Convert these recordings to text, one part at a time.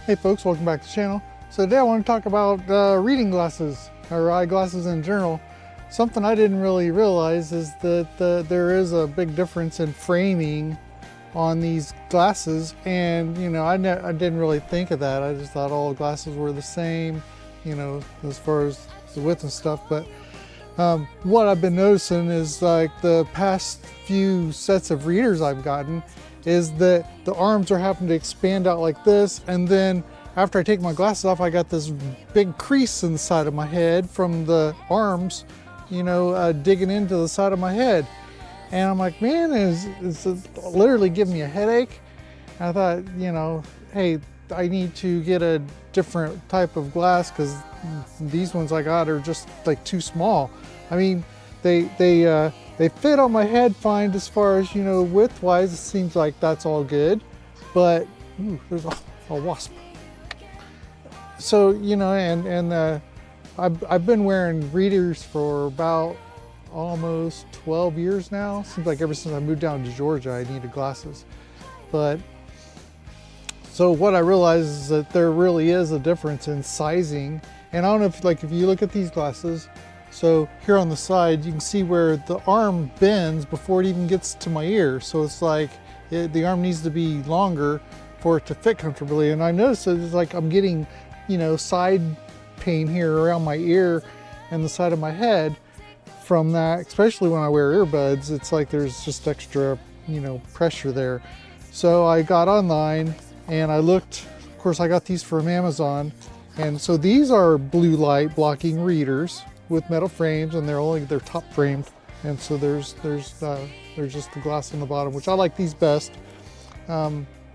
Hey folks, welcome back to the channel. So today I want to talk about reading glasses, or eyeglasses in general. Something I didn't really realize is that there is a big difference in framing on these glasses, and you know, I didn't really think of that. I just thought all glasses were the same, you know, as far as the width and stuff. But what I've been noticing is, like, the past few sets of readers I've gotten is that the arms are having to expand out like this, and then after I take my glasses off, I got this big crease in the side of my head from the arms, you know, digging into the side of my head. And I'm like, man, it's literally giving me a headache. And I thought, you know, hey, I need to get a different type of glass because these ones I got are just like too small. I mean, they fit on my head fine as far as, you know, width-wise. It seems like that's all good, but ooh, there's a wasp. So, you know, and I've been wearing readers for about almost 12 years now. Seems like ever since I moved down to Georgia, I needed glasses. But so what I realized is that there really is a difference in sizing. And I don't know if, like, if you look at these glasses, so here on the side, you can see where the arm bends before it even gets to my ear. So it's like the arm needs to be longer for it to fit comfortably. And I noticed that it's like I'm getting, you know, side pain here around my ear and the side of my head from that, especially when I wear earbuds. It's like there's just extra, you know, pressure there. So I got online and I looked. Of course, I got these from Amazon. And so these are blue light blocking readers with metal frames, and they're top framed, and so there's just the glass on the bottom, which I like these best,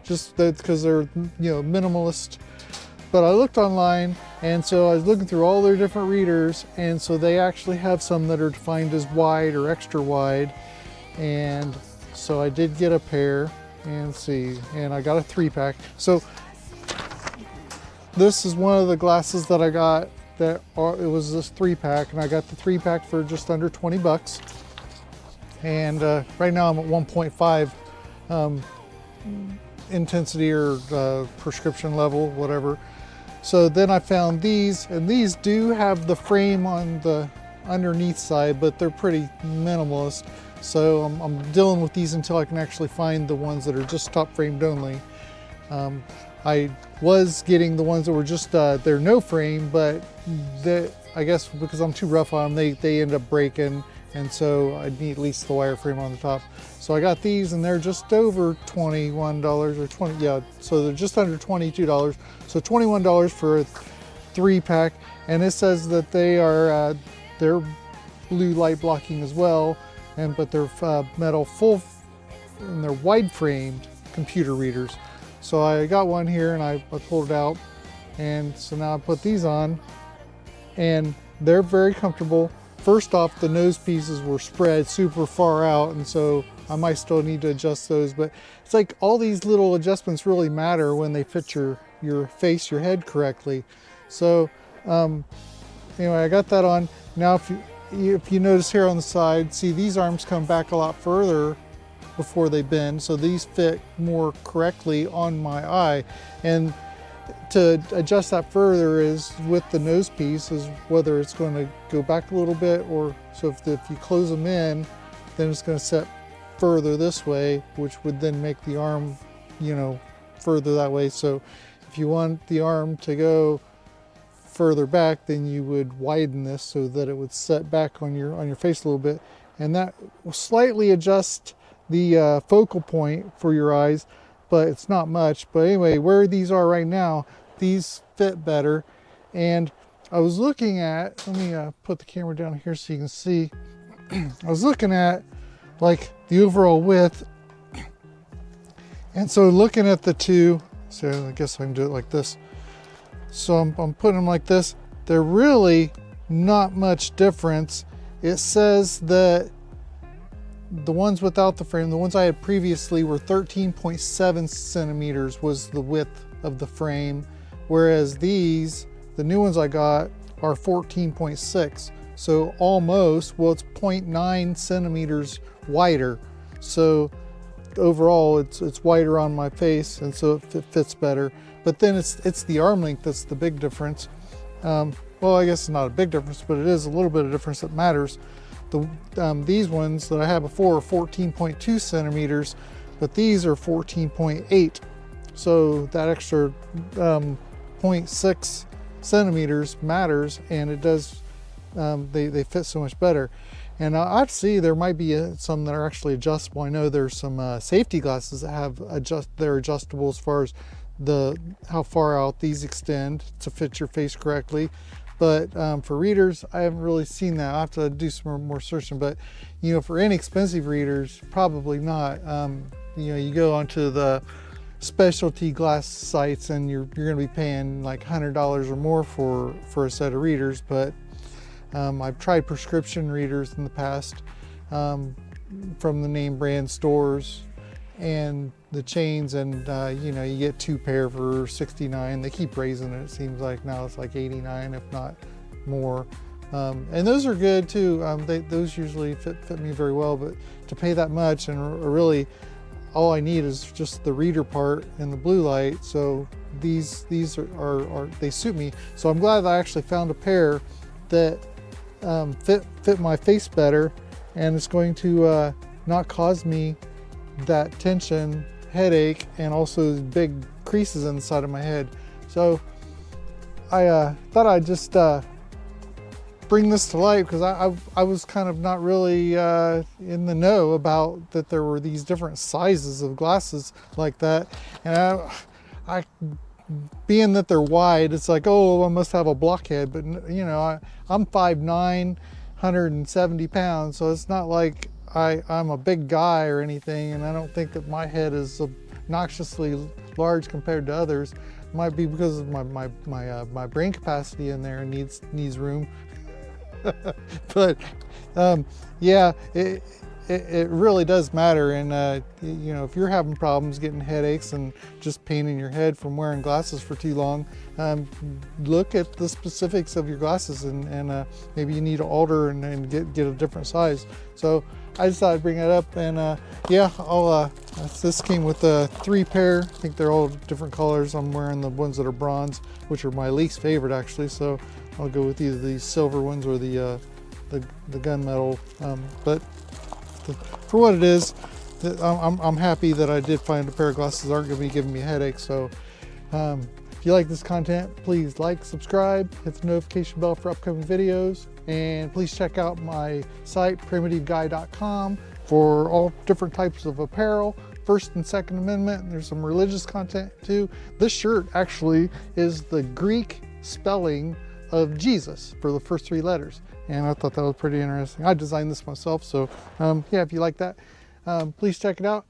just because they're, you know, minimalist. But I looked online, and so I was looking through all their different readers, and so they actually have some that are defined as wide or extra wide, and so I did get a pair, and see, and I got a 3-pack. So this is one of the glasses that I got. It was this 3-pack, and I got the 3-pack for just under 20 bucks. And right now I'm at 1.5 intensity or prescription level, whatever. So then I found these, and these do have the frame on the underneath side, but they're pretty minimalist. So I'm dealing with these until I can actually find the ones that are just top framed only. I was getting the ones that were just, they're no frame, but I guess because I'm too rough on them, they end up breaking. And so I need at least the wire frame on the top. So I got these, and they're just over $21 or 20, yeah. So they're just under $22. So $21 for a 3-pack. And it says that they're blue light blocking as well. But they're metal full, and they're wide framed computer readers. So I got one here, and I pulled it out, and so now I put these on, and they're very comfortable. First off, the nose pieces were spread super far out, and so I might still need to adjust those, but it's like all these little adjustments really matter when they fit your face, your head correctly. So anyway, I got that on. Now if you notice here on the side, see, these arms come back a lot further before they bend, so these fit more correctly on my eye. And to adjust that further is with the nose piece, is whether it's going to go back a little bit, or so if you close them in, then it's going to set further this way, which would then make the arm, you know, further that way. So if you want the arm to go further back, then you would widen this so that it would set back on your face a little bit, and that will slightly adjust the focal point for your eyes, but it's not much. But anyway, where these are right now, these fit better. And I was looking at, let me put the camera down here so you can see. I was looking at, like, the overall width, and so looking at the two, so I guess I can do it like this. So I'm putting them like this. They're really not much difference. It says that the ones without the frame, the ones I had previously, were 13.7 centimeters was the width of the frame, whereas these, the new ones I got, are 14.6. So almost, well, it's 0.9 centimeters wider. So overall it's wider on my face, and so it fits better. But then it's the arm length that's the big difference. Well, I guess it's not a big difference, but it is a little bit of difference that matters. These ones that I had before are 14.2 centimeters, but these are 14.8. So that extra 0.6 centimeters matters, and it does, they fit so much better. And I'd see there might be some that are actually adjustable. I know there's some safety glasses that have they're adjustable as far as how far out these extend to fit your face correctly. But for readers, I haven't really seen that. I'll have to do some more searching. But you know, for inexpensive readers, probably not. You know, you go onto the specialty glass sites and you're going to be paying like $100 or more for a set of readers. But I've tried prescription readers in the past from the name brand stores and the chains, and you know, you get 2 pair for $69. They keep raising it. It seems like now it's like $89, if not more. And those are good too. Those usually fit me very well. But to pay that much, and really all I need is just the reader part and the blue light. So these are they suit me. So I'm glad that I actually found a pair that fit my face better, and it's going to not cause me that tension, headache, and also big creases in the side of my head. So I thought I'd just bring this to light, because I was kind of not really in the know about that there were these different sizes of glasses like that. And I being that they're wide, it's like, oh, I must have a blockhead. But you know, I'm 5'9", 170 pounds, so it's not like I'm a big guy or anything, and I don't think that my head is obnoxiously large compared to others. It might be because of my brain capacity in there needs room. But yeah, it really does matter. And you know, if you're having problems getting headaches and just pain in your head from wearing glasses for too long, look at the specifics of your glasses, and maybe you need to alter and get a different size. So I just thought I'd bring it up. And yeah, this came with 3 pair. I think they're all different colors. I'm wearing the ones that are bronze, which are my least favorite actually. So I'll go with either these silver ones or the gunmetal. But for what it is, I'm happy that I did find a pair of glasses that aren't going to be giving me a headache. So if you like this content, please like, subscribe, hit the notification bell for upcoming videos, and please check out my site, primitiveguy.com, for all different types of apparel, First and Second Amendment. There's some religious content too. This shirt actually is the Greek spelling of Jesus for the first 3 letters. And I thought that was pretty interesting. I designed this myself. So yeah, if you like that, please check it out.